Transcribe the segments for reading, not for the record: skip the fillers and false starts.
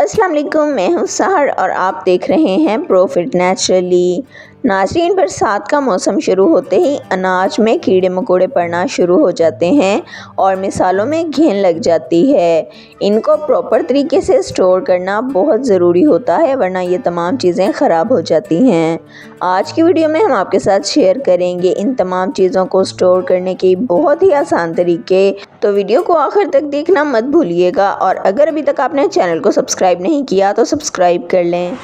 अस्सलाम वालेकुम, मैं हूँ सहर और आप देख रहे हैं प्रॉफिट नेचुरली। नाज़रीन, बरसात का मौसम शुरू होते ही अनाज में कीड़े मकोड़े पड़ना शुरू हो जाते हैं और मिसालों में घेन लग जाती है। इनको प्रॉपर तरीके से स्टोर करना बहुत ज़रूरी होता है, वरना ये तमाम चीज़ें ख़राब हो जाती हैं। आज की वीडियो में हम आपके साथ शेयर करेंगे इन तमाम चीज़ों को स्टोर करने के बहुत ही आसान तरीके, तो वीडियो को आखिर तक देखना मत भूलिएगा। और अगर अभी तक आपने चैनल को सब्सक्राइब नहीं किया तो सब्सक्राइब कर लें।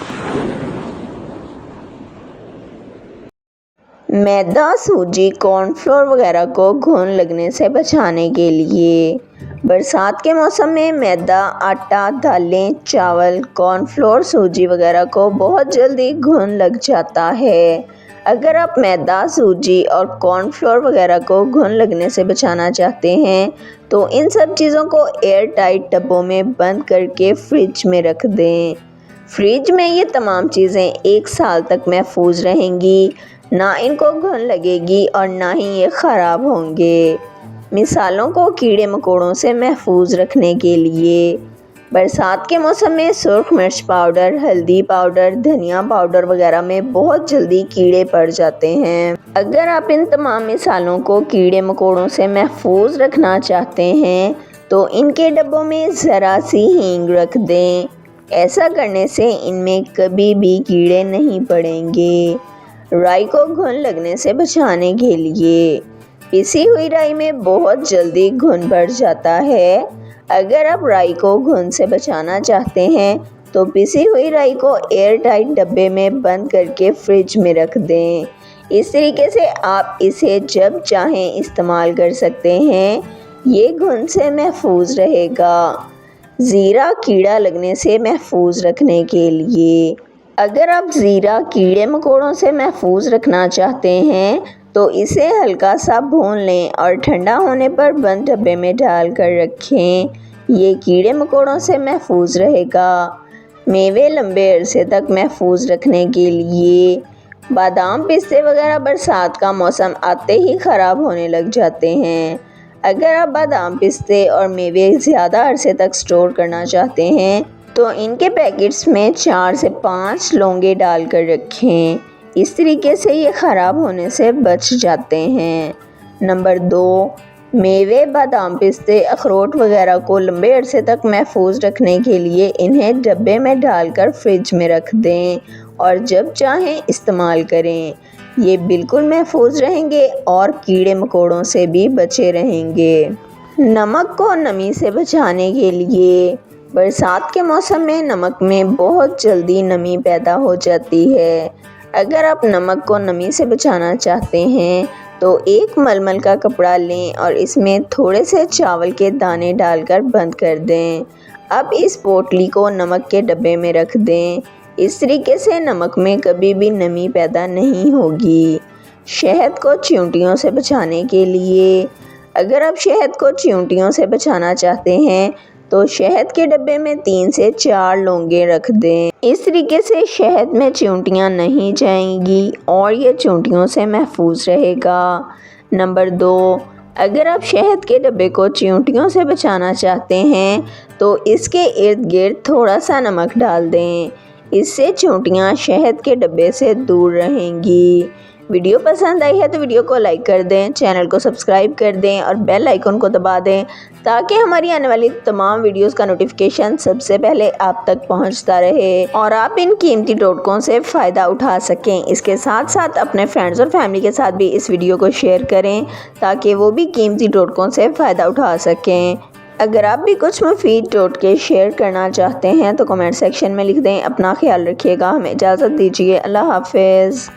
मैदा, सूजी, कॉर्नफ्लोर वगैरह को घुन लगने से बचाने के लिए बरसात के मौसम में मैदा, आटा, दालें, चावल, कॉर्नफ्लोर, सूजी वगैरह को बहुत जल्दी घुन लग जाता है। अगर आप मैदा, सूजी और कॉर्नफ्लोर वगैरह को घुन लगने से बचाना चाहते हैं तो इन सब चीज़ों को एयर टाइट डब्बों में बंद करके फ्रिज में रख दें। फ्रिज में ये तमाम चीज़ें 1 साल तक महफूज रहेंगी, ना इनको घुन लगेगी और ना ही ये ख़राब होंगे। मिसालों को कीड़े मकोड़ों से महफूज रखने के लिए बरसात के मौसम में सुर्ख मिर्च पाउडर, हल्दी पाउडर, धनिया पाउडर वगैरह में बहुत जल्दी कीड़े पड़ जाते हैं। अगर आप इन तमाम मिसालों को कीड़े मकोड़ों से महफूज रखना चाहते हैं तो इनके डब्बों में ज़रा सी हींग रख दें। ऐसा करने से इनमें कभी भी कीड़े नहीं पड़ेंगे। राई को घुन लगने से बचाने के लिए पिसी हुई राई में बहुत जल्दी घुन बढ़ जाता है। अगर आप राई को घुन से बचाना चाहते हैं तो पिसी हुई राई को एयर टाइट डब्बे में बंद करके फ्रिज में रख दें। इस तरीके से आप इसे जब चाहें इस्तेमाल कर सकते हैं। ये घुन से महफूज रहेगा। ज़ीरा कीड़ा लगने से महफूज रखने के लिए अगर आप ज़ीरा कीड़े मकोड़ों से महफूज रखना चाहते हैं तो इसे हल्का सा भून लें और ठंडा होने पर बंद डब्बे में डाल कर रखें। ये कीड़े मकोड़ों से महफूज रहेगा। मेवे लंबे अरसे तक महफूज रखने के लिए बादाम, पिस्ते वगैरह बरसात का मौसम आते ही ख़राब होने लग जाते हैं। अगर आप बादाम, पिस्ते और मेवे ज़्यादा अरसे तक स्टोर करना चाहते हैं तो इनके पैकेट्स में 4 से 5 लौंगे डालकर रखें। इस तरीके से ये ख़राब होने से बच जाते हैं। नंबर 2, मेवे, बादाम, पिस्ते, अखरोट वगैरह को लंबे अरसे तक महफूज रखने के लिए इन्हें डब्बे में डालकर फ्रिज में रख दें और जब चाहें इस्तेमाल करें। ये बिल्कुल महफूज रहेंगे और कीड़े मकोड़ों से भी बचे रहेंगे। नमक को नमी से बचाने के लिए बरसात के मौसम में नमक में बहुत जल्दी नमी पैदा हो जाती है। अगर आप नमक को नमी से बचाना चाहते हैं तो एक मलमल का कपड़ा लें और इसमें थोड़े से चावल के दाने डालकर बंद कर दें। अब इस पोटली को नमक के डब्बे में रख दें। इस तरीके से नमक में कभी भी नमी पैदा नहीं होगी। शहद को चींटियों से बचाने के लिए अगर आप शहद को चींटियों से बचाना चाहते हैं तो शहद के डब्बे में 3 से 4 लौंगे रख दें। इस तरीके से शहद में चींटियाँ नहीं जाएंगी और ये चींटियों से महफूज रहेगा। नंबर 2, अगर आप शहद के डब्बे को चींटियों से बचाना चाहते हैं तो इसके इर्द गिर्द थोड़ा सा नमक डाल दें। इससे चींटियाँ शहद के डब्बे से दूर रहेंगी। वीडियो पसंद आई है तो वीडियो को लाइक कर दें, चैनल को सब्सक्राइब कर दें और बेल आइकन को दबा दें ताकि हमारी आने वाली तमाम वीडियोस का नोटिफिकेशन सबसे पहले आप तक पहुंचता रहे और आप इन कीमती टोटकों से फ़ायदा उठा सकें। इसके साथ साथ अपने फ्रेंड्स और फैमिली के साथ भी इस वीडियो को शेयर करें ताकि वो भी कीमती टोटकों से फ़ायदा उठा सकें। अगर आप भी कुछ मुफीद टोटके शेयर करना चाहते हैं तो कमेंट सेक्शन में लिख दें। अपना ख्याल रखिएगा। हमें इजाज़त दीजिए। अल्लाह हाफ़िज़।